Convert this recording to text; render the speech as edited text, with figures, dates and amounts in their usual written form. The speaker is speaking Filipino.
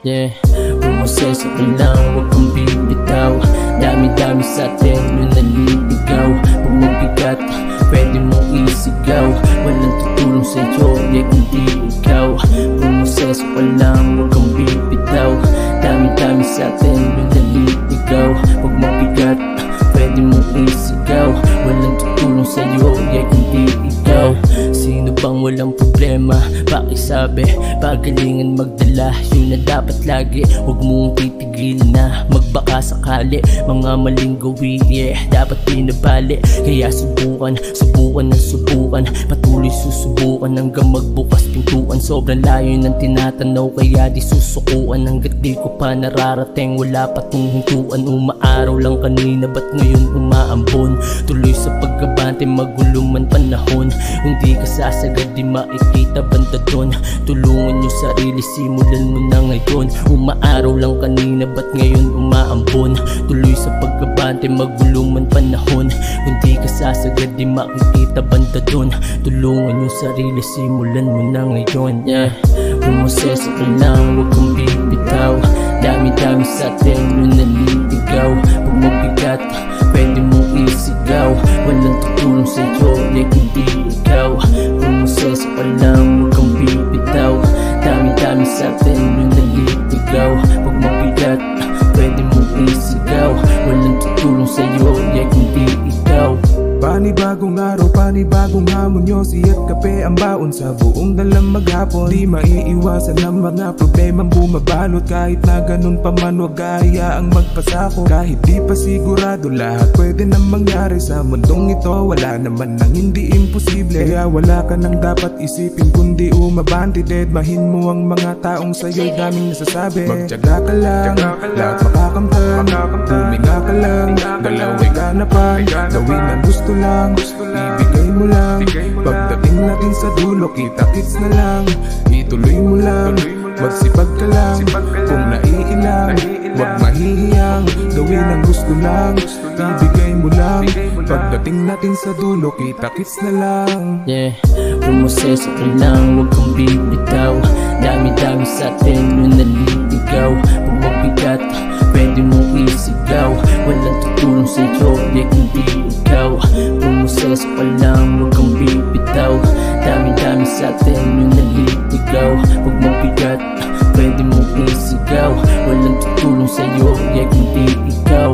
Yeah, umasenso ka lang, huwag kang bibitaw. Dami-dami sa atin yung naliligaw. Huwag mabigat, pwede mong isigaw. Walang tutulong sa'yo, yeah, hindi ikaw. Umasenso ka lang, huwag kang bibitaw. Dami-dami sa atin yung naliligaw. Huwag mabigat, pwede mong isigaw. Walang tutulong sa'yo, yeah, hindi ikaw. Sino bang walang problema? Pakisabi, pagalingan magdala. Yun na dapat lagi, huwag mong titigil na magbaka sakali. Mga maling gawin, yeah, dapat pinabali. Kaya subukan, subukan na subukan. Patuloy susubukan hanggang magbukas pintuan. Sobrang layo ng tinatanaw, kaya di susukuan. Hanggat di ko pa nararating, wala pa tong hintuan. Umaaraw lang kanina, ba't ngayon umaambon? Tuloy sa pagkabante, magulo man panahon. Kung di ka sasagad, di makikita banda doon. Tulungan yung sarili, simulan mo na ngayon. Umaaraw lang kanina, ba't ngayon umaambon? Tuloy sa pagkabante, magulo man panahon. Kung di ka sasagad, di makikita banda doon. Tulungan yung sarili, simulan mo na ngayon. Yeah, umasenso ka lang, huwag kang bibitaw. Dami-dami sa atin yung naliligaw. Huwag mabigat, pwede mong isigaw. Walang tutulong sa'yo, yeah, hindi ikaw. Umasenso ka lang, huwag kang bibitaw. Dami-dami sa atin yung naliligaw. Huwag mabigat, pwede mong isigaw. Walang tutulong sa'yo, yeah, hindi ikaw. Panibagong araw, panibagong hamon, yosi at kape ang baon sa buong dalang maghapon. Di maiiwasan ang mga problemang bumabalot. Kahit na ganun pa man, wag hayaang magpasako. Kahit di pa sigurado, lahat pwede na mangyari sa mundong ito. Wala naman nang hindi imposible. Kaya wala ka nang dapat isipin kundi umabante. Deadmahin mo ang mga taong sa'yo'y daming nasasabi. Magtiyaga ka lang, lahat makakamtan. Huminga ka lang, dalaway ganapan. Gawin ang gusto lang, ibigay mo lang. Pagdating natin sa dulo, kita-kits na lang. Ituloy mo lang, magsipag ka lang. Kung naiilang, wag mahihiyang. Gawin ang gusto lang, ibigay mo lang. Pagdating natin sa dulo, kita-kits na lang. Yeah, umasenso ka lang, huwag kang bibitaw. Dami-dami sa atin yung naliligaw. Huwag mabigat, pwede mong isigaw. Walang tutulong sa'yo, yeah, hindi ikaw. Umasenso ka lang, huwag kang bibitaw. Dami-dami sa atin yung naliligaw. Huwag mabigat, pwede mong isigaw. Walang tutulong sa'yo, yeah, hindi ikaw.